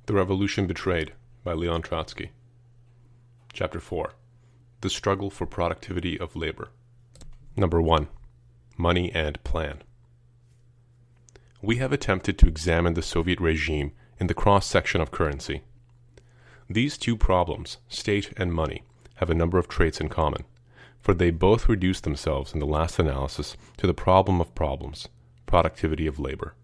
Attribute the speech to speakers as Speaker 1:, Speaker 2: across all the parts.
Speaker 1: The Revolution Betrayed by Leon Trotsky. Chapter 4. The Struggle for Productivity of Labor. Number 1. Money and Plan. We have attempted to examine the Soviet regime in the cross-section of currency. These two problems, state and money, have a number of traits in common, for they both reduce themselves in the last analysis to the problem of problems, productivity of labor.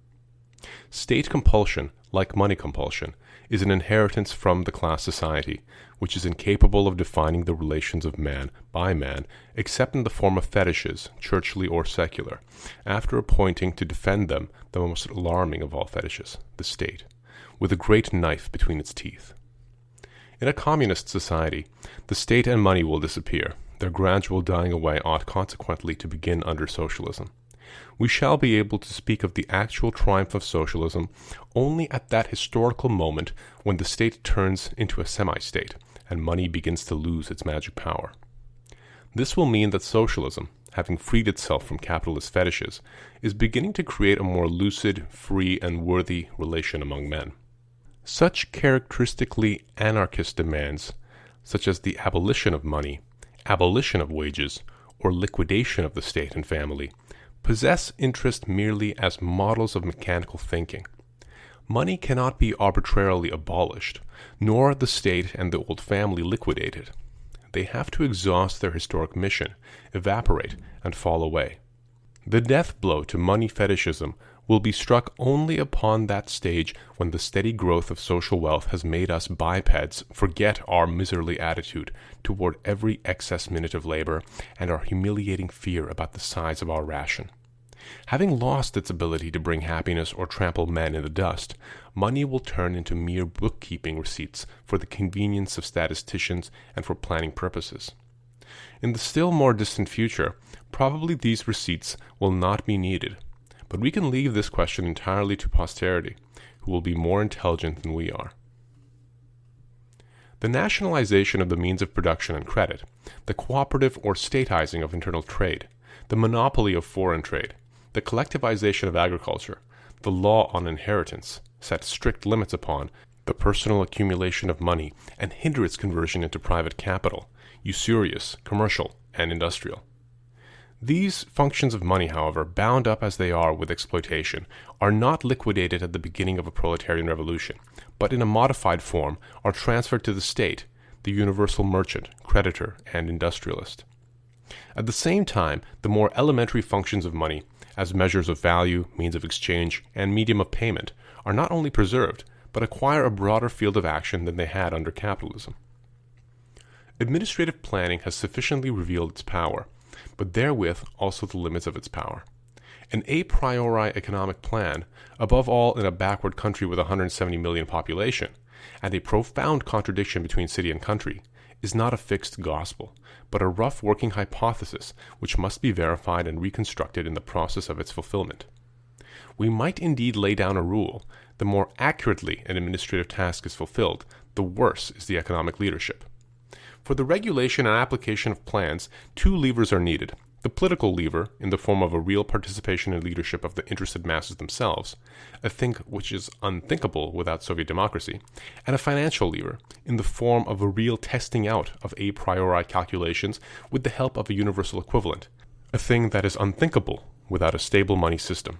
Speaker 1: State compulsion, like money compulsion, is an inheritance from the class society, which is incapable of defining the relations of man by man except in the form of fetishes, churchly or secular, after appointing to defend them the most alarming of all fetishes, the state, with a great knife between its teeth. In a communist society, the state and money will disappear. Their gradual dying away ought consequently to begin under socialism. We shall be able to speak of the actual triumph of socialism only at that historical moment when the state turns into a semi-state and money begins to lose its magic power. This will mean that socialism, having freed itself from capitalist fetishes, is beginning to create a more lucid, free, and worthy relation among men. Such characteristically anarchist demands, such as the abolition of money, abolition of wages, or liquidation of the state and family, possess interest merely as models of mechanical thinking. Money cannot be arbitrarily abolished, nor the state and the old family liquidated. They have to exhaust their historic mission, evaporate, and fall away. The death blow to money fetishism will be struck only upon that stage when the steady growth of social wealth has made us bipeds forget our miserly attitude toward every excess minute of labor and our humiliating fear about the size of our ration. Having lost its ability to bring happiness or trample men in the dust, money will turn into mere bookkeeping receipts for the convenience of statisticians and for planning purposes. In the still more distant future, probably these receipts will not be needed, but we can leave this question entirely to posterity, who will be more intelligent than we are. The nationalization of the means of production and credit, the cooperative or statizing of internal trade, the monopoly of foreign trade, the collectivization of agriculture, the law on inheritance, set strict limits upon the personal accumulation of money and hinder its conversion into private capital, usurious, commercial, and industrial. These functions of money, however, bound up as they are with exploitation, are not liquidated at the beginning of a proletarian revolution, but in a modified form are transferred to the state, the universal merchant, creditor, and industrialist. At the same time, the more elementary functions of money, as measures of value, means of exchange, and medium of payment, are not only preserved, but acquire a broader field of action than they had under capitalism. Administrative planning has sufficiently revealed its power, but therewith also the limits of its power. An a priori economic plan, above all in a backward country with a 170 million population, and a profound contradiction between city and country, is not a fixed gospel, but a rough working hypothesis which must be verified and reconstructed in the process of its fulfillment. We might indeed lay down a rule: the more accurately an administrative task is fulfilled, the worse is the economic leadership. For the regulation and application of plans, two levers are needed: the political lever, in the form of a real participation and leadership of the interested masses themselves, a thing which is unthinkable without Soviet democracy, and a financial lever, in the form of a real testing out of a priori calculations with the help of a universal equivalent, a thing that is unthinkable without a stable money system.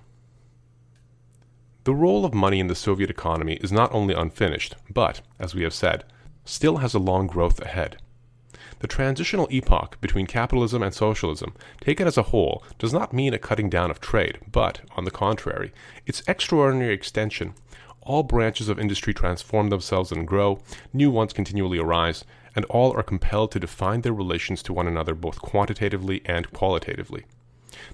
Speaker 1: The role of money in the Soviet economy is not only unfinished, but, as we have said, still has a long growth ahead. The transitional epoch between capitalism and socialism, taken as a whole, does not mean a cutting down of trade, but, on the contrary, its extraordinary extension. All branches of industry transform themselves and grow, new ones continually arise, and all are compelled to define their relations to one another both quantitatively and qualitatively.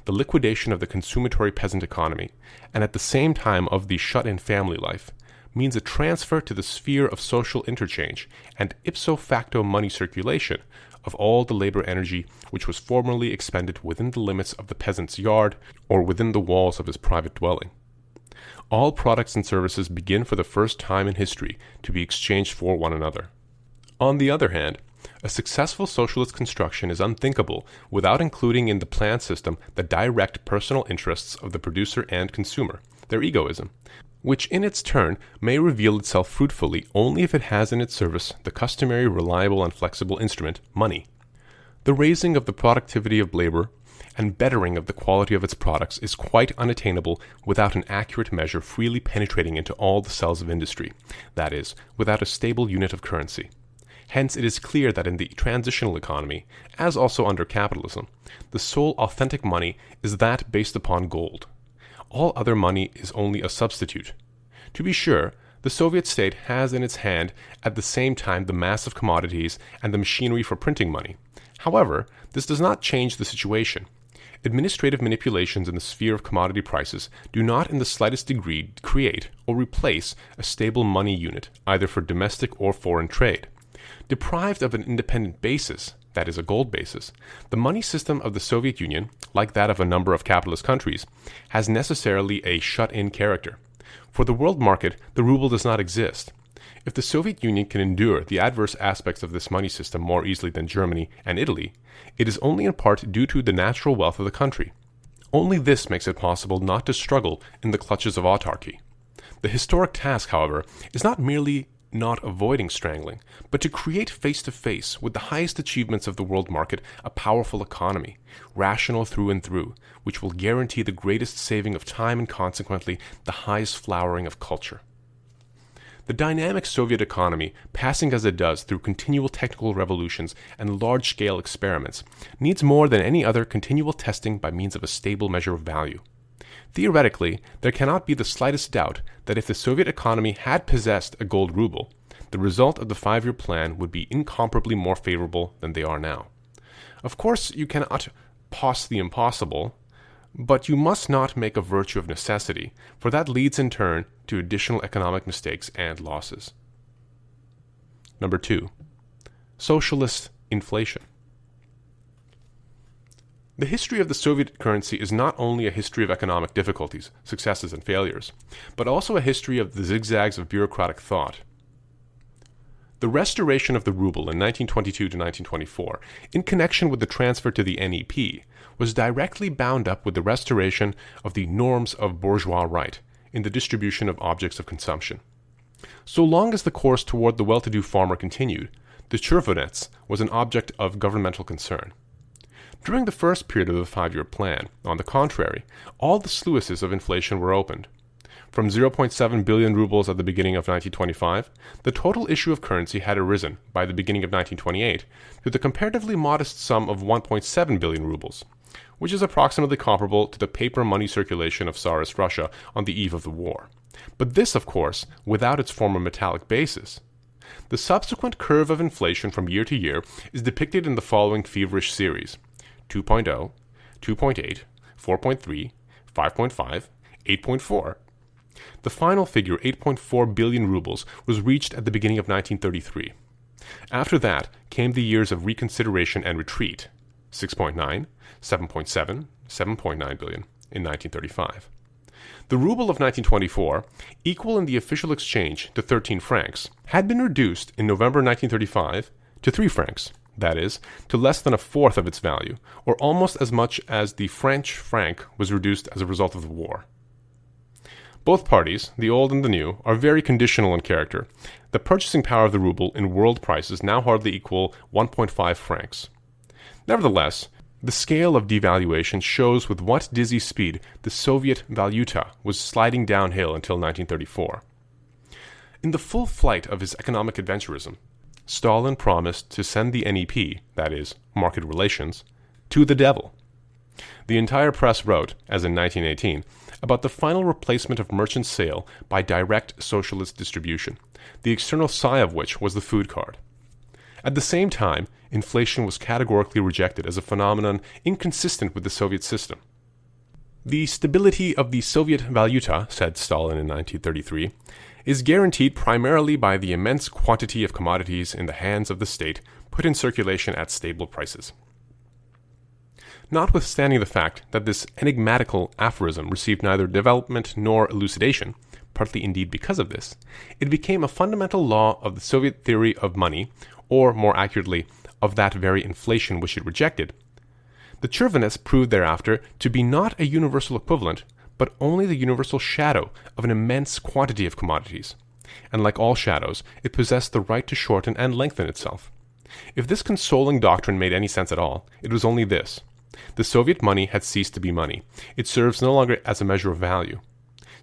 Speaker 1: The liquidation of the consumatory peasant economy, and at the same time of the shut-in family life, means a transfer to the sphere of social interchange and ipso facto money circulation of all the labor energy which was formerly expended within the limits of the peasant's yard or within the walls of his private dwelling. All products and services begin for the first time in history to be exchanged for one another. On the other hand, a successful socialist construction is unthinkable without including in the plan system the direct personal interests of the producer and consumer, their egoism, which in its turn may reveal itself fruitfully only if it has in its service the customary reliable and flexible instrument, money. The raising of the productivity of labor and bettering of the quality of its products is quite unattainable without an accurate measure freely penetrating into all the cells of industry, that is, without a stable unit of currency. Hence, it is clear that in the transitional economy, as also under capitalism, the sole authentic money is that based upon gold. All other money is only a substitute. To be sure, the Soviet state has in its hand at the same time the mass of commodities and the machinery for printing money. However, this does not change the situation. Administrative manipulations in the sphere of commodity prices do not in the slightest degree create or replace a stable money unit, either for domestic or foreign trade. Deprived of an independent basis, that is a gold basis, the money system of the Soviet Union, like that of a number of capitalist countries, has necessarily a shut-in character. For the world market, the ruble does not exist. If the Soviet Union can endure the adverse aspects of this money system more easily than Germany and Italy, it is only in part due to the natural wealth of the country. Only this makes it possible not to struggle in the clutches of autarky. The historic task, however, is not merely not avoiding strangling, but to create face-to-face with the highest achievements of the world market a powerful economy, rational through and through, which will guarantee the greatest saving of time and consequently the highest flowering of culture. The dynamic Soviet economy, passing as it does through continual technical revolutions and large-scale experiments, needs more than any other continual testing by means of a stable measure of value. Theoretically, there cannot be the slightest doubt that if the Soviet economy had possessed a gold ruble, the result of the 5-year plan would be incomparably more favorable than they are now. Of course, you cannot pos the impossible, but you must not make a virtue of necessity, for that leads in turn to additional economic mistakes and losses. Number 2. Socialist inflation. The history of the Soviet currency is not only a history of economic difficulties, successes, and failures, but also a history of the zigzags of bureaucratic thought. The restoration of the ruble in 1922 to 1924, in connection with the transfer to the NEP, was directly bound up with the restoration of the norms of bourgeois right in the distribution of objects of consumption. So long as the course toward the well-to-do farmer continued, the Chervonets was an object of governmental concern. During the first period of the 5-year plan, on the contrary, all the sluices of inflation were opened. From 0.7 billion rubles at the beginning of 1925, the total issue of currency had arisen, by the beginning of 1928, to the comparatively modest sum of 1.7 billion rubles, which is approximately comparable to the paper money circulation of Tsarist Russia on the eve of the war. But this, of course, without its former metallic basis. The subsequent curve of inflation from year to year is depicted in the following feverish series: 2.0, 2.8, 4.3, 5.5, 8.4. The final figure, 8.4 billion rubles, was reached at the beginning of 1933. After that came the years of reconsideration and retreat, 6.9, 7.7, 7.9 billion in 1935. The ruble of 1924, equal in the official exchange to 13 francs, had been reduced in November 1935 to 3 francs. That is, to less than a fourth of its value, or almost as much as the French franc was reduced as a result of the war. Both parties, the old and the new, are very conditional in character. The purchasing power of the ruble in world prices now hardly equal 1.5 francs. Nevertheless, the scale of devaluation shows with what dizzy speed the Soviet valuta was sliding downhill until 1934. In the full flight of his economic adventurism, Stalin promised to send the NEP, that is, market relations, to the devil. The entire press wrote, as in 1918, about the final replacement of merchant sale by direct socialist distribution, the external sigh of which was the food card. At the same time, inflation was categorically rejected as a phenomenon inconsistent with the Soviet system. The stability of the Soviet valuta, said Stalin in 1933, is guaranteed primarily by the immense quantity of commodities in the hands of the state put in circulation at stable prices. Notwithstanding the fact that this enigmatical aphorism received neither development nor elucidation, partly indeed because of this, it became a fundamental law of the Soviet theory of money, or more accurately, of that very inflation which it rejected. The Chervonets proved thereafter to be not a universal equivalent, but only the universal shadow of an immense quantity of commodities. And like all shadows, it possessed the right to shorten and lengthen itself. If this consoling doctrine made any sense at all, it was only this. The Soviet money had ceased to be money. It serves no longer as a measure of value.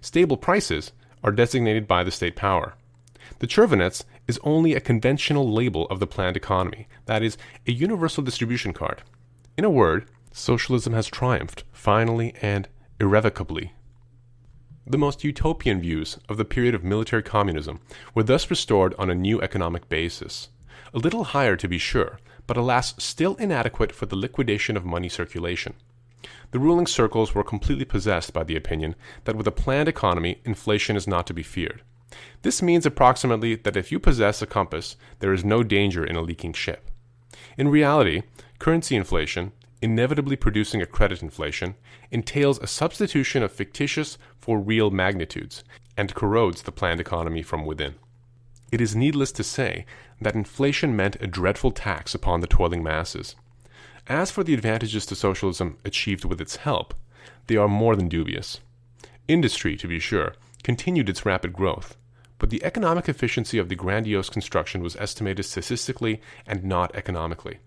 Speaker 1: Stable prices are designated by the state power. The Chervonets is only a conventional label of the planned economy, that is, a universal distribution card. In a word, socialism has triumphed, finally and irrevocably. The most utopian views of the period of military communism were thus restored on a new economic basis. A little higher to be sure, but alas still inadequate for the liquidation of money circulation. The ruling circles were completely possessed by the opinion that with a planned economy, inflation is not to be feared. This means approximately that if you possess a compass, there is no danger in a leaking ship. In reality, currency inflation, inevitably producing a credit inflation, entails a substitution of fictitious for real magnitudes, and corrodes the planned economy from within. It is needless to say that inflation meant a dreadful tax upon the toiling masses. As for the advantages to socialism achieved with its help, they are more than dubious. Industry, to be sure, continued its rapid growth, but the economic efficiency of the grandiose construction was estimated statistically and not economically.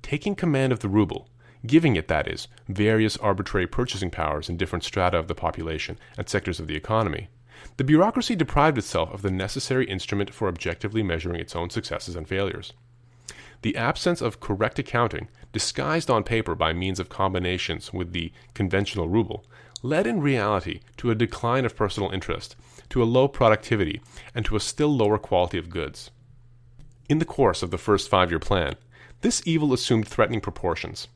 Speaker 1: Taking command of the ruble, giving it, that is, various arbitrary purchasing powers in different strata of the population and sectors of the economy, the bureaucracy deprived itself of the necessary instrument for objectively measuring its own successes and failures. The absence of correct accounting, disguised on paper by means of combinations with the conventional ruble, led in reality to a decline of personal interest, to a low productivity, and to a still lower quality of goods. In the course of the first five-year plan, this evil assumed threatening proportions.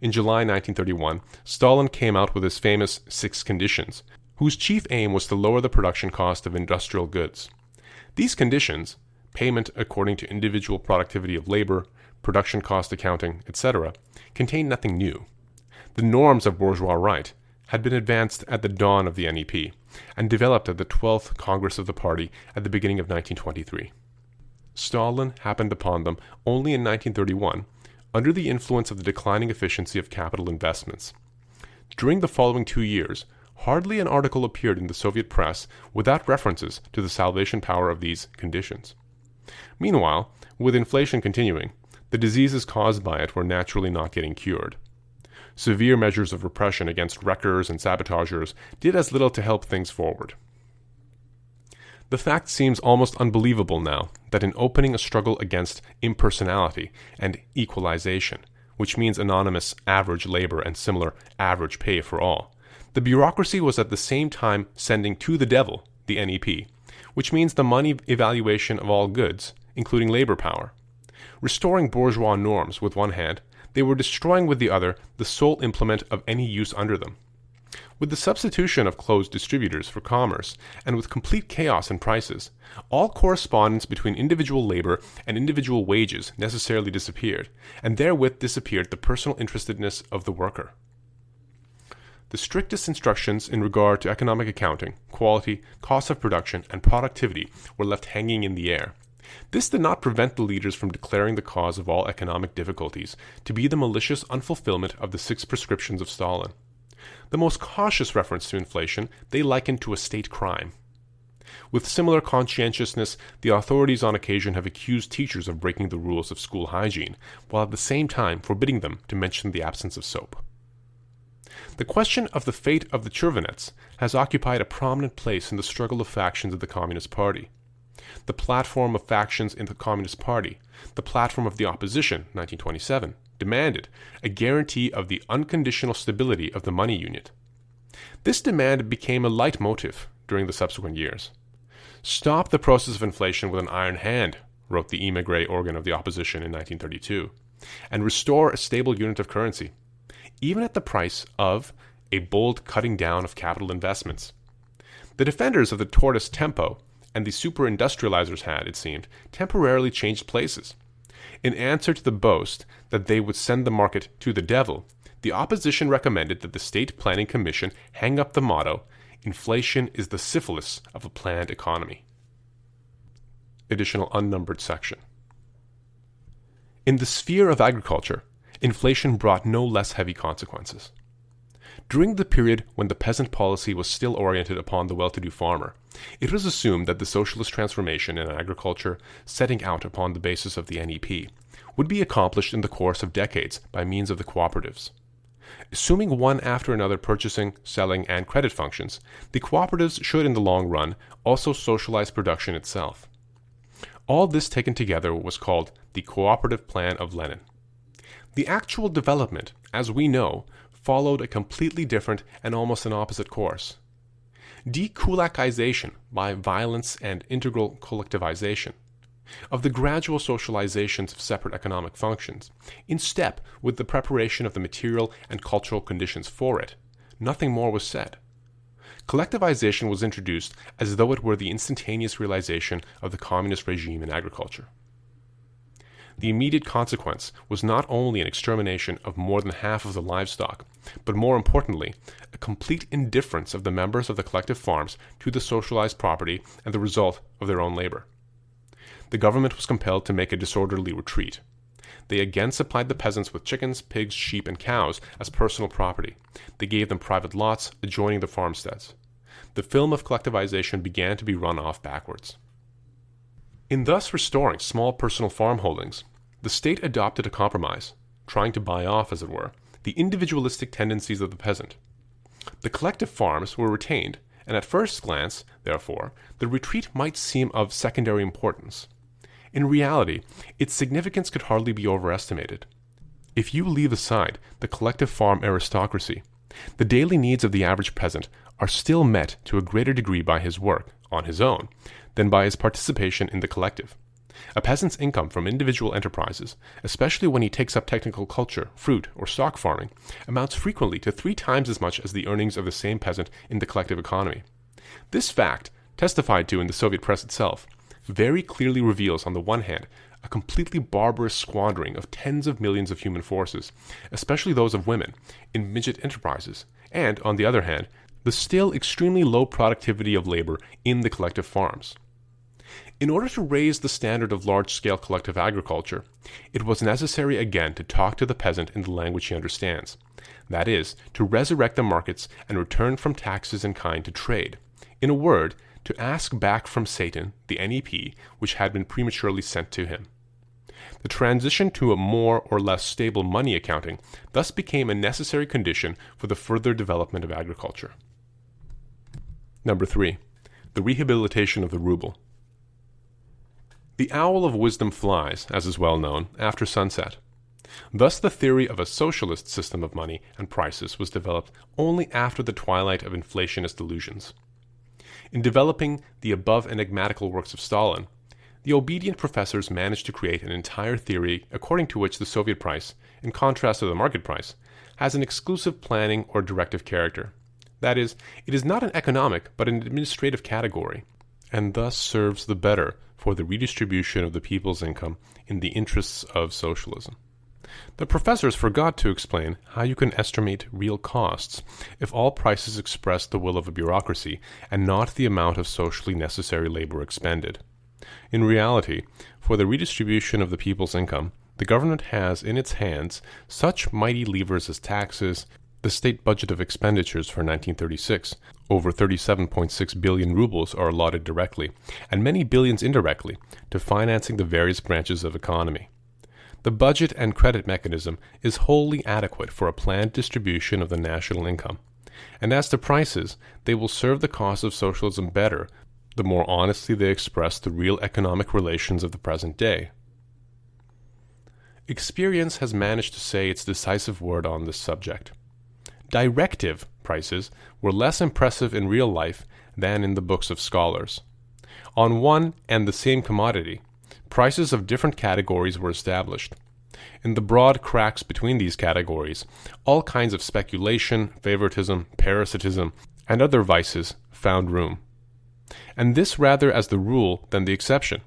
Speaker 1: In July 1931, Stalin came out with his famous 6 conditions, whose chief aim was to lower the production cost of industrial goods. These conditions, payment according to individual productivity of labor, production cost accounting, etc., contained nothing new. The norms of bourgeois right had been advanced at the dawn of the NEP, and developed at the 12th Congress of the party at the beginning of 1923. Stalin happened upon them only in 1931, under the influence of the declining efficiency of capital investments. During the following 2 years, hardly an article appeared in the Soviet press without references to the salvation power of these conditions. Meanwhile, with inflation continuing, the diseases caused by it were naturally not getting cured. Severe measures of repression against wreckers and sabotageurs did as little to help things forward. The fact seems almost unbelievable now that in opening a struggle against impersonality and equalization, which means anonymous average labor and similar average pay for all, the bureaucracy was at the same time sending to the devil the NEP, which means the money evaluation of all goods, including labor power. Restoring bourgeois norms with one hand, they were destroying with the other the sole implement of any use under them. With the substitution of closed distributors for commerce, and with complete chaos in prices, all correspondence between individual labor and individual wages necessarily disappeared, and therewith disappeared the personal interestedness of the worker. The strictest instructions in regard to economic accounting, quality, cost of production, and productivity were left hanging in the air. This did not prevent the leaders from declaring the cause of all economic difficulties to be the malicious unfulfillment of the 6 prescriptions of Stalin. The most cautious reference to inflation they likened to a state crime. With similar conscientiousness, the authorities on occasion have accused teachers of breaking the rules of school hygiene, while at the same time forbidding them to mention the absence of soap. The question of the fate of the Chervonets has occupied a prominent place in the struggle of factions of the Communist Party. The platform of factions in the Communist Party, the platform of the opposition, 1927, demanded a guarantee of the unconditional stability of the money unit. This demand became a leitmotif during the subsequent years. "Stop the process of inflation with an iron hand," wrote the émigré organ of the opposition in 1932, "and restore a stable unit of currency, even at the price of a bold cutting down of capital investments." The defenders of the tortoise tempo and the super-industrializers had, it seemed, temporarily changed places. In answer to the boast that they would send the market to the devil, the opposition recommended that the State Planning Commission hang up the motto, "Inflation is the syphilis of a planned economy." Additional unnumbered section. In the sphere of agriculture, inflation brought no less heavy consequences. During the period when the peasant policy was still oriented upon the well-to-do farmer, it was assumed that the socialist transformation in agriculture, setting out upon the basis of the NEP, would be accomplished in the course of decades by means of the cooperatives. Assuming one after another purchasing, selling, and credit functions, the cooperatives should in the long run also socialize production itself. All this taken together was called the Cooperative Plan of Lenin. The actual development, as we know, followed a completely different and almost an opposite course. Dekulakization by violence and integral collectivization of the gradual socializations of separate economic functions, in step with the preparation of the material and cultural conditions for it, nothing more was said. Collectivization was introduced as though it were the instantaneous realization of the communist regime in agriculture. The immediate consequence was not only an extermination of more than half of the livestock, but more importantly, a complete indifference of the members of the collective farms to the socialized property and the result of their own labor. The government was compelled to make a disorderly retreat. They again supplied the peasants with chickens, pigs, sheep, and cows as personal property. They gave them private lots adjoining the farmsteads. The film of collectivization began to be run off backwards. In thus restoring small personal farm holdings, the state adopted a compromise, trying to buy off, as it were, the individualistic tendencies of the peasant. The collective farms were retained, and at first glance, therefore, the retreat might seem of secondary importance. In reality, its significance could hardly be overestimated. If you leave aside the collective farm aristocracy, the daily needs of the average peasant are still met to a greater degree by his work, on his own, than by his participation in the collective. A peasant's income from individual enterprises, especially when he takes up technical culture, fruit, or stock farming, amounts frequently to 3 times as much as the earnings of the same peasant in the collective economy. This fact, testified to in the Soviet press itself, very clearly reveals, on the one hand, a completely barbarous squandering of tens of millions of human forces, especially those of women, in midget enterprises, and, on the other hand, the still extremely low productivity of labor in the collective farms. In order to raise the standard of large-scale collective agriculture, it was necessary again to talk to the peasant in the language he understands, that is, to resurrect the markets and return from taxes in kind to trade. In a word, to ask back from Satan the NEP which had been prematurely sent to him. The transition to a more or less stable money accounting thus became a necessary condition for the further development of agriculture. Number 3. The rehabilitation of the ruble. The owl of wisdom flies, as is well known, after sunset. Thus the theory of a socialist system of money and prices was developed only after the twilight of inflationist delusions. In developing the above enigmatical works of Stalin, the obedient professors managed to create an entire theory according to which the Soviet price, in contrast to the market price, has an exclusive planning or directive character. That is, it is not an economic but an administrative category, and thus serves the better for the redistribution of the people's income in the interests of socialism. The professors forgot to explain how you can estimate real costs if all prices express the will of a bureaucracy and not the amount of socially necessary labor expended. In reality, for the redistribution of the people's income, the government has in its hands such mighty levers as taxes. The state budget of expenditures for 1936, over 37.6 billion rubles, are allotted directly, and many billions indirectly, to financing the various branches of economy. The budget and credit mechanism is wholly adequate for a planned distribution of the national income. And as to prices, they will serve the cause of socialism better the more honestly they express the real economic relations of the present day. Experience has managed to say its decisive word on this subject. Directive prices were less impressive in real life than in the books of scholars. On one and the same commodity, prices of different categories were established. In the broad cracks between these categories, all kinds of speculation, favoritism, parasitism, and other vices found room. And this rather as the rule than the exception.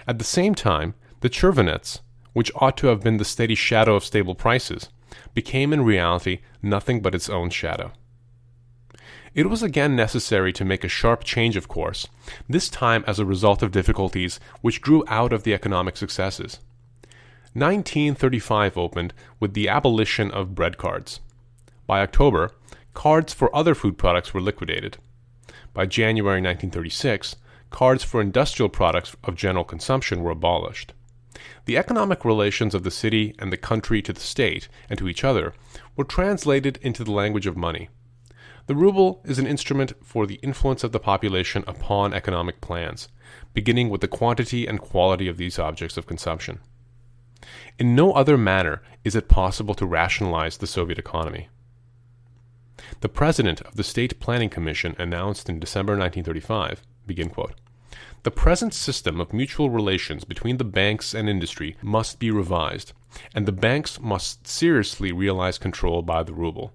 Speaker 1: At the same time, the Chervonets, which ought to have been the steady shadow of stable prices, became in reality nothing but its own shadow. It was again necessary to make a sharp change of course, this time as a result of difficulties which grew out of the economic successes. 1935 opened with the abolition of bread cards. By October, cards for other food products were liquidated. By January 1936, cards for industrial products of general consumption were abolished. The economic relations of the city and the country to the state and to each other were translated into the language of money. The ruble is an instrument for the influence of the population upon economic plans, beginning with the quantity and quality of these objects of consumption. In no other manner is it possible to rationalize the Soviet economy. The president of the State Planning Commission announced in December 1935, begin quote, "The present system of mutual relations between the banks and industry must be revised, and the banks must seriously realize control by the ruble."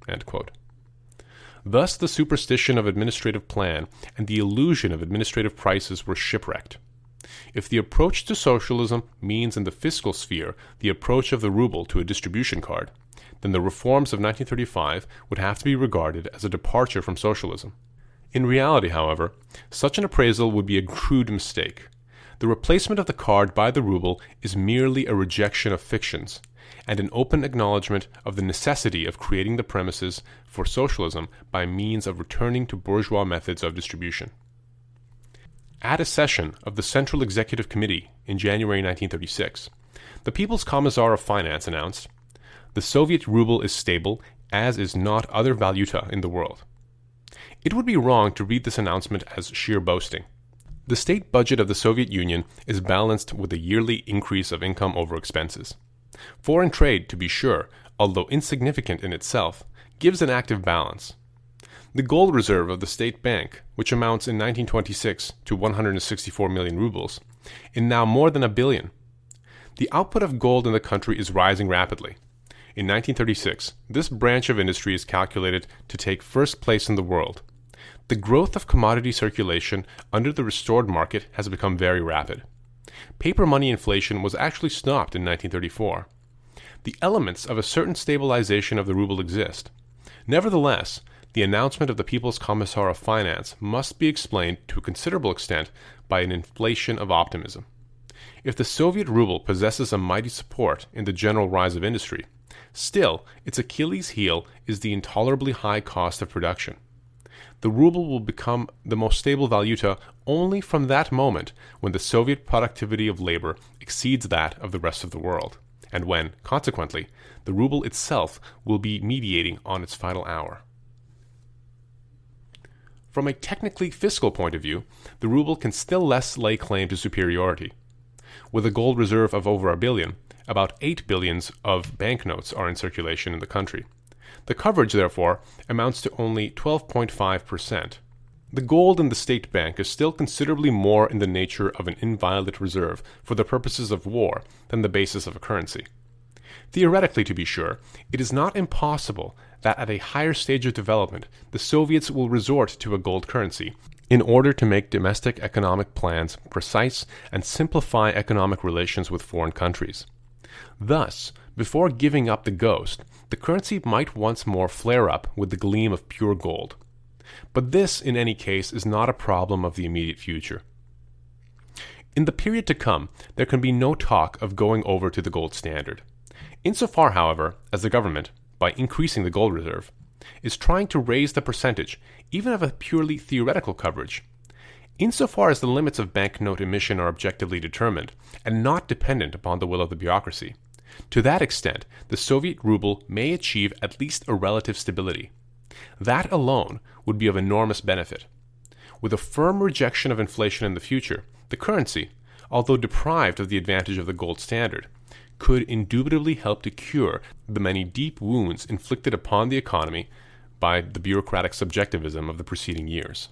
Speaker 1: End quote. Thus the superstition of administrative plan and the illusion of administrative prices were shipwrecked. If the approach to socialism means in the fiscal sphere the approach of the ruble to a distribution card, then the reforms of 1935 would have to be regarded as a departure from socialism. In reality, however, such an appraisal would be a crude mistake. The replacement of the card by the ruble is merely a rejection of fictions, and an open acknowledgement of the necessity of creating the premises for socialism by means of returning to bourgeois methods of distribution. At a session of the Central Executive Committee in January 1936, the People's Commissar of Finance announced, "The Soviet ruble is stable, as is not other valuta in the world." It would be wrong to read this announcement as sheer boasting. The state budget of the Soviet Union is balanced with a yearly increase of income over expenses. Foreign trade, to be sure, although insignificant in itself, gives an active balance. The gold reserve of the state bank, which amounts in 1926 to 164 million rubles, is now more than $1 billion. The output of gold in the country is rising rapidly. In 1936, this branch of industry is calculated to take first place in the world. The growth of commodity circulation under the restored market has become very rapid. Paper money inflation was actually stopped in 1934. The elements of a certain stabilization of the ruble exist. Nevertheless, the announcement of the People's Commissar of Finance must be explained to a considerable extent by an inflation of optimism. If the Soviet ruble possesses a mighty support in the general rise of industry, still its Achilles heel is the intolerably high cost of production. The ruble will become the most stable valuta only from that moment when the Soviet productivity of labor exceeds that of the rest of the world, and when, consequently, the ruble itself will be mediating on its final hour. From a technically fiscal point of view, the ruble can still less lay claim to superiority. With a gold reserve of over $1 billion, about 8 billions of banknotes are in circulation in the country. The coverage, therefore, amounts to only 12.5%. The gold in the state bank is still considerably more in the nature of an inviolate reserve for the purposes of war than the basis of a currency. Theoretically, to be sure, it is not impossible that at a higher stage of development the Soviets will resort to a gold currency in order to make domestic economic plans precise and simplify economic relations with foreign countries. Thus, before giving up the ghost, the currency might once more flare up with the gleam of pure gold. But this, in any case, is not a problem of the immediate future. In the period to come, there can be no talk of going over to the gold standard. Insofar, however, as the government, by increasing the gold reserve, is trying to raise the percentage, even of a purely theoretical coverage, insofar as the limits of banknote emission are objectively determined and not dependent upon the will of the bureaucracy, to that extent the Soviet ruble may achieve at least a relative stability. That alone would be of enormous benefit. With a firm rejection of inflation in the future, the currency, although deprived of the advantage of the gold standard, could indubitably help to cure the many deep wounds inflicted upon the economy by the bureaucratic subjectivism of the preceding years.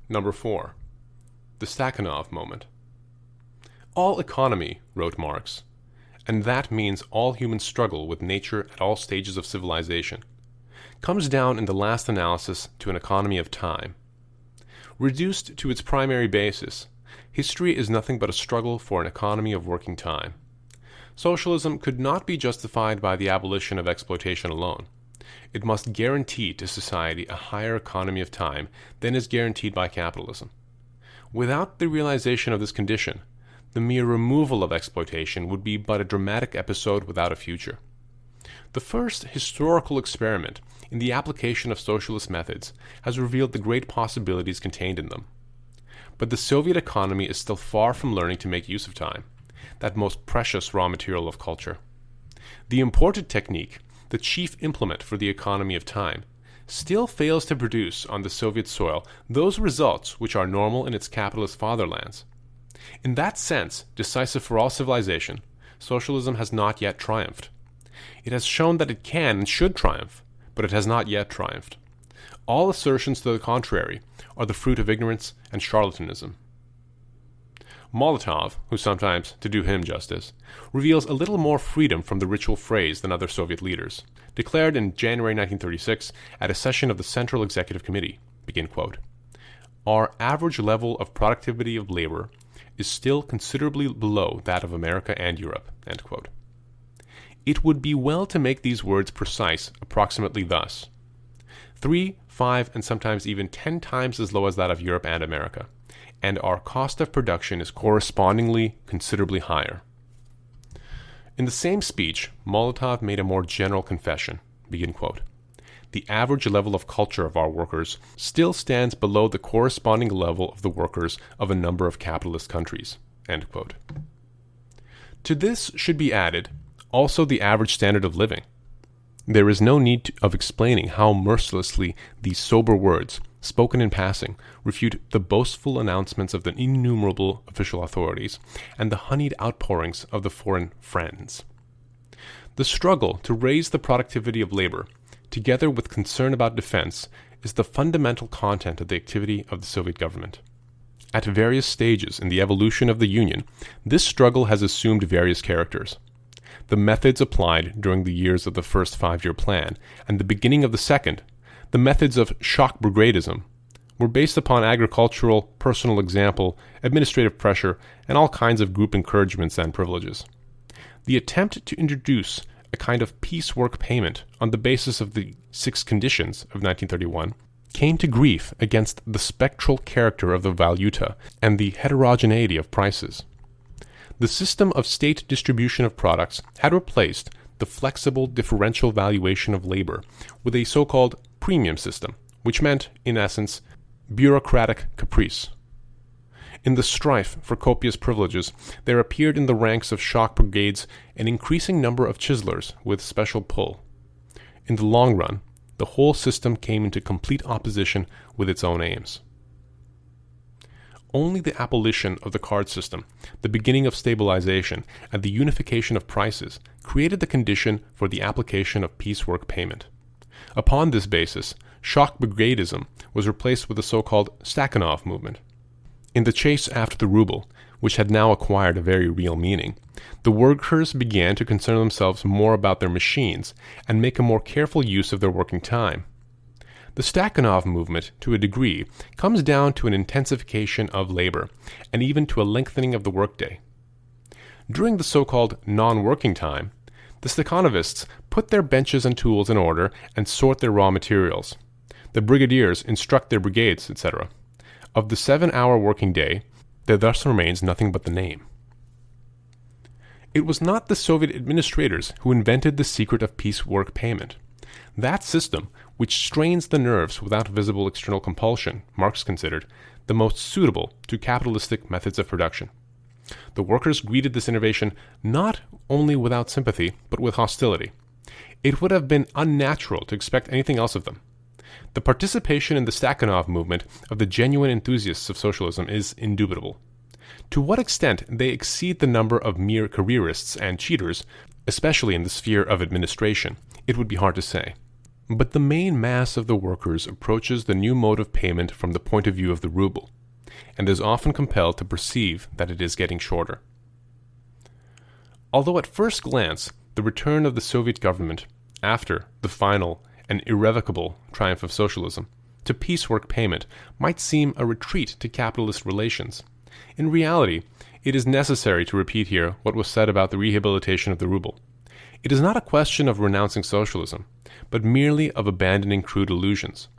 Speaker 1: Number 4. The Stakhanov moment. All economy, wrote Marx, and that means all human struggle with nature at all stages of civilization, comes down in the last analysis to an economy of time. Reduced to its primary basis, history is nothing but a struggle for an economy of working time. Socialism could not be justified by the abolition of exploitation alone. It must guarantee to society a higher economy of time than is guaranteed by capitalism. Without the realization of this condition, the mere removal of exploitation would be but a dramatic episode without a future. The first historical experiment in the application of socialist methods has revealed the great possibilities contained in them. But the Soviet economy is still far from learning to make use of time, that most precious raw material of culture. The imported technique, the chief implement for the economy of time, still fails to produce on the Soviet soil those results which are normal in its capitalist fatherlands. In that sense, decisive for all civilization, socialism has not yet triumphed. It has shown that it can and should triumph, but it has not yet triumphed. All assertions to the contrary are the fruit of ignorance and charlatanism. Molotov, who sometimes, to do him justice, reveals a little more freedom from the ritual phrase than other Soviet leaders, declared in January 1936 at a session of the Central Executive Committee, begin quote, "Our average level of productivity of labor is still considerably below that of America and Europe," end quote. It would be well to make these words precise approximately thus: 3, 5, and sometimes even 10 times as low as that of Europe and America, and our cost of production is correspondingly considerably higher. In the same speech, Molotov made a more general confession, begin quote, "The average level of culture of our workers still stands below the corresponding level of the workers of a number of capitalist countries," end quote. To this should be added also the average standard of living. There is no need of explaining how mercilessly these sober words, spoken in passing, refute the boastful announcements of the innumerable official authorities and the honeyed outpourings of the foreign friends. The struggle to raise the productivity of labor, together with concern about defense, is the fundamental content of the activity of the Soviet government. At various stages in the evolution of the Union, this struggle has assumed various characters. The methods applied during the years of the first 5-year plan and the beginning of the second, the methods of shock brigadism, were based upon agricultural, personal example, administrative pressure, and all kinds of group encouragements and privileges. The attempt to introduce a kind of piecework payment on the basis of the 6 conditions of 1931 came to grief against the spectral character of the valuta and the heterogeneity of prices. The system of state distribution of products had replaced the flexible differential valuation of labor with a so-called premium system, which meant, in essence, bureaucratic caprice. In the strife for copious privileges, there appeared in the ranks of shock brigades an increasing number of chiselers with special pull. In the long run, the whole system came into complete opposition with its own aims. Only the abolition of the card system, the beginning of stabilization, and the unification of prices created the condition for the application of piecework payment. Upon this basis, shock brigadism was replaced with the so-called Stakhanov movement. In the chase after the ruble, which had now acquired a very real meaning, the workers began to concern themselves more about their machines and make a more careful use of their working time. The Stakhanov movement, to a degree, comes down to an intensification of labor, and even to a lengthening of the workday. During the so-called non-working time, the Stakhanovists put their benches and tools in order and sort their raw materials. The brigadiers instruct their brigades, etc. Of the 7-hour working day, there thus remains nothing but the name. It was not the Soviet administrators who invented the secret of piecework payment. That system, which strains the nerves without visible external compulsion, Marx considered the most suitable to capitalistic methods of production. The workers greeted this innovation not only without sympathy, but with hostility. It would have been unnatural to expect anything else of them. The participation in the Stakhanov movement of the genuine enthusiasts of socialism is indubitable. To what extent they exceed the number of mere careerists and cheaters, especially in the sphere of administration, it would be hard to say. But the main mass of the workers approaches the new mode of payment from the point of view of the ruble, and is often compelled to perceive that it is getting shorter. Although at first glance the return of the Soviet government, after the final and irrevocable triumph of socialism, to piecework payment might seem a retreat to capitalist relations, in reality it is necessary to repeat here what was said about the rehabilitation of the ruble. It is not a question of renouncing socialism, but merely of abandoning crude illusions.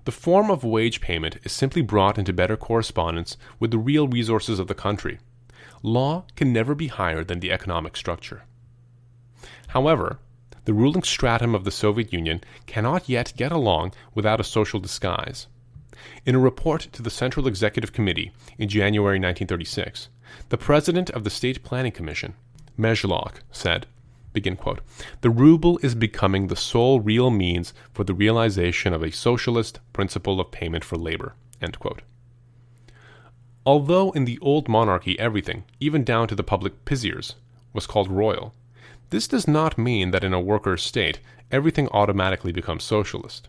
Speaker 1: The form of wage payment is simply brought into better correspondence with the real resources of the country. Law can never be higher than the economic structure. However, the ruling stratum of the Soviet Union cannot yet get along without a social disguise. In a report to the Central Executive Committee in January 1936, the president of the State Planning Commission, Mezhlok, said, begin quote, "The ruble is becoming the sole real means for the realization of a socialist principle of payment for labor." End quote. Although in the old monarchy everything, even down to the public piziers, was called royal, this does not mean that in a workers' state everything automatically becomes socialist.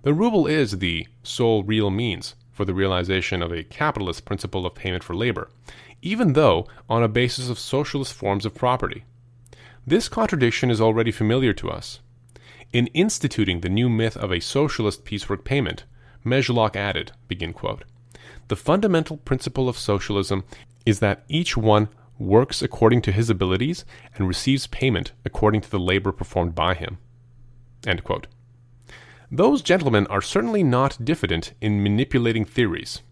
Speaker 1: The ruble is the sole real means for the realization of a capitalist principle of payment for labor, even though on a basis of socialist forms of property. This contradiction is already familiar to us. In instituting the new myth of a socialist piecework payment, Mezhlok added, begin quote, "The fundamental principle of socialism is that each one works according to his abilities and receives payment according to the labor performed by him." End quote. Those gentlemen are certainly not diffident in manipulating theories.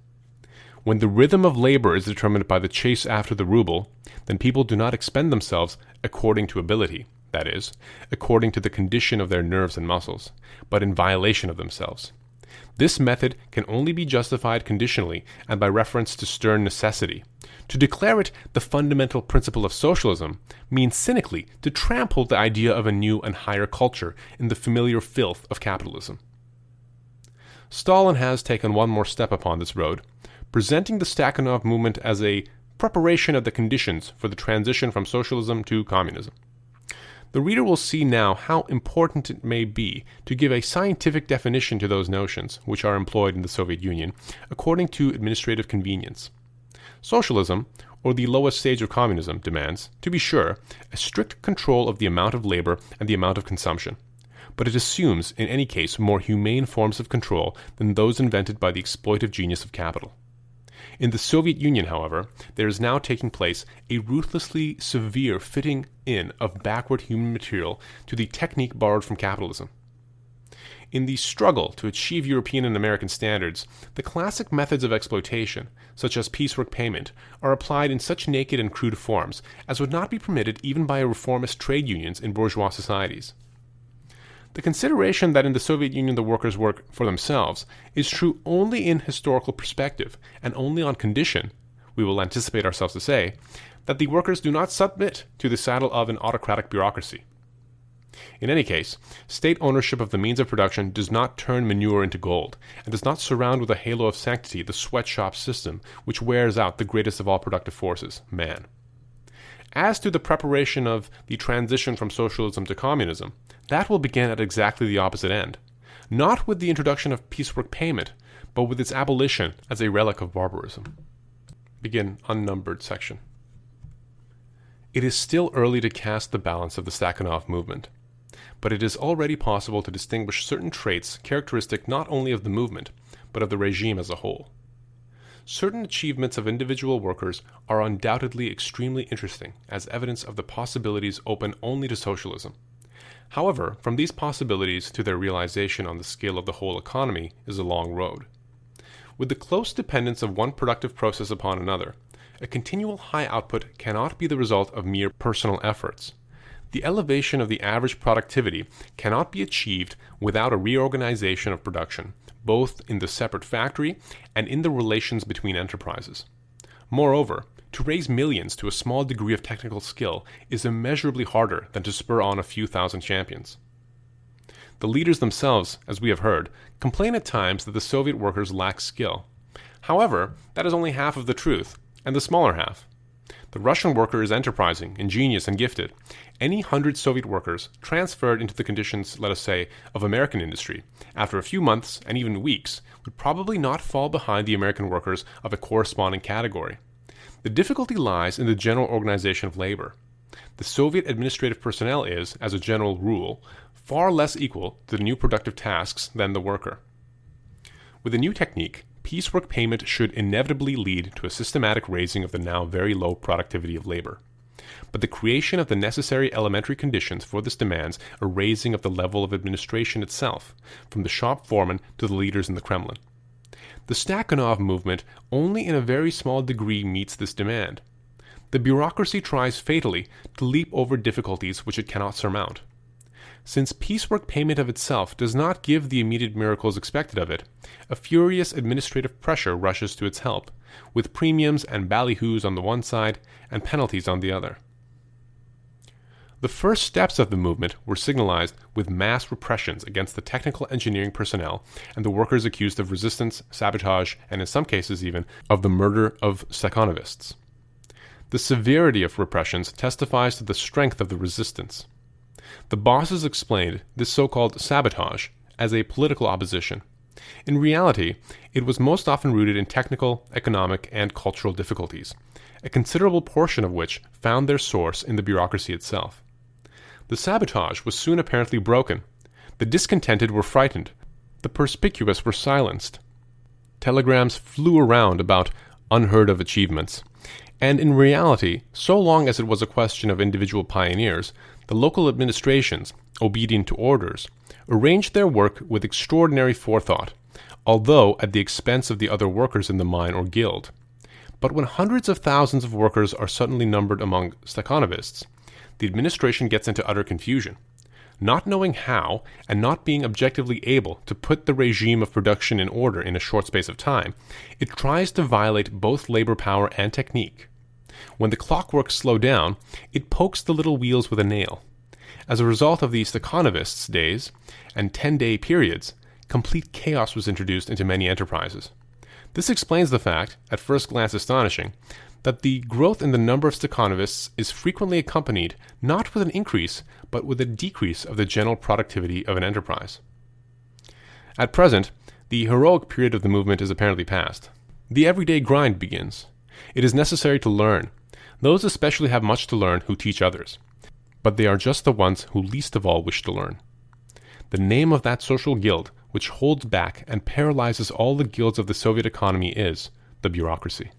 Speaker 1: When the rhythm of labor is determined by the chase after the ruble, then people do not expend themselves according to ability, that is, according to the condition of their nerves and muscles, but in violation of themselves. This method can only be justified conditionally and by reference to stern necessity. To declare it the fundamental principle of socialism means cynically to trample the idea of a new and higher culture in the familiar filth of capitalism. Stalin has taken one more step upon this road, presenting the Stakhanov movement as a preparation of the conditions for the transition from socialism to communism. The reader will see now how important it may be to give a scientific definition to those notions which are employed in the Soviet Union according to administrative convenience. Socialism, or the lowest stage of communism, demands, to be sure, a strict control of the amount of labor and the amount of consumption, but it assumes, in any case, more humane forms of control than those invented by the exploitive genius of capital. In the Soviet Union, however, there is now taking place a ruthlessly severe fitting in of backward human material to the technique borrowed from capitalism. In the struggle to achieve European and American standards, the classic methods of exploitation, such as piecework payment, are applied in such naked and crude forms as would not be permitted even by reformist trade unions in bourgeois societies. The consideration that in the Soviet Union the workers work for themselves is true only in historical perspective and only on condition, we will anticipate ourselves to say, that the workers do not submit to the saddle of an autocratic bureaucracy. In any case, state ownership of the means of production does not turn manure into gold, and does not surround with a halo of sanctity the sweatshop system which wears out the greatest of all productive forces, man. As to the preparation of the transition from socialism to communism, that will begin at exactly the opposite end, not with the introduction of piecework payment, but with its abolition as a relic of barbarism. Begin unnumbered section. It is still early to cast the balance of the Stakhanov movement, but it is already possible to distinguish certain traits characteristic not only of the movement, but of the regime as a whole. Certain achievements of individual workers are undoubtedly extremely interesting as evidence of the possibilities open only to socialism. However, from these possibilities to their realization on the scale of the whole economy is a long road. With the close dependence of one productive process upon another, a continual high output cannot be the result of mere personal efforts. The elevation of the average productivity cannot be achieved without a reorganization of production, both in the separate factory and in the relations between enterprises. Moreover, to raise millions to a small degree of technical skill is immeasurably harder than to spur on a few thousand champions. The leaders themselves, as we have heard, complain at times that the Soviet workers lack skill. However, that is only half of the truth, and the smaller half. The Russian worker is enterprising, ingenious, and gifted. Any 100 Soviet workers transferred into the conditions, let us say, of American industry, after a few months and even weeks, would probably not fall behind the American workers of a corresponding category. The difficulty lies in the general organization of labor. The Soviet administrative personnel is, as a general rule, far less equal to the new productive tasks than the worker. With a new technique, piecework payment should inevitably lead to a systematic raising of the now very low productivity of labor. But the creation of the necessary elementary conditions for this demands a raising of the level of administration itself, from the shop foreman to the leaders in the Kremlin. The Stakhanov movement only in a very small degree meets this demand. The bureaucracy tries fatally to leap over difficulties which it cannot surmount. Since piecework payment of itself does not give the immediate miracles expected of it, a furious administrative pressure rushes to its help, with premiums and ballyhoos on the one side and penalties on the other. The first steps of the movement were signalized with mass repressions against the technical engineering personnel and the workers accused of resistance, sabotage, and in some cases even of the murder of stakhanovists. The severity of repressions testifies to the strength of the resistance. The bosses explained this so-called sabotage as a political opposition. In reality, it was most often rooted in technical, economic, and cultural difficulties, a considerable portion of which found their source in the bureaucracy itself. The sabotage was soon apparently broken. The discontented were frightened. The perspicuous were silenced. Telegrams flew around about unheard-of achievements. And in reality, so long as it was a question of individual pioneers, the local administrations, obedient to orders, arranged their work with extraordinary forethought, although at the expense of the other workers in the mine or guild. But when hundreds of thousands of workers are suddenly numbered among stakhanovists, the administration gets into utter confusion. Not knowing how, and not being objectively able to put the regime of production in order in a short space of time, it tries to violate both labor power and technique. When the clockworks slow down, it pokes the little wheels with a nail. As a result of the stakhanovists' days and 10-day periods, complete chaos was introduced into many enterprises. This explains the fact, at first glance astonishing, that the growth in the number of stakhanovists is frequently accompanied not with an increase, but with a decrease of the general productivity of an enterprise. At present, the heroic period of the movement is apparently past. The everyday grind begins. It is necessary to learn. Those especially have much to learn who teach others. But they are just the ones who least of all wish to learn. The name of that social guild which holds back and paralyzes all the guilds of the Soviet economy is the bureaucracy.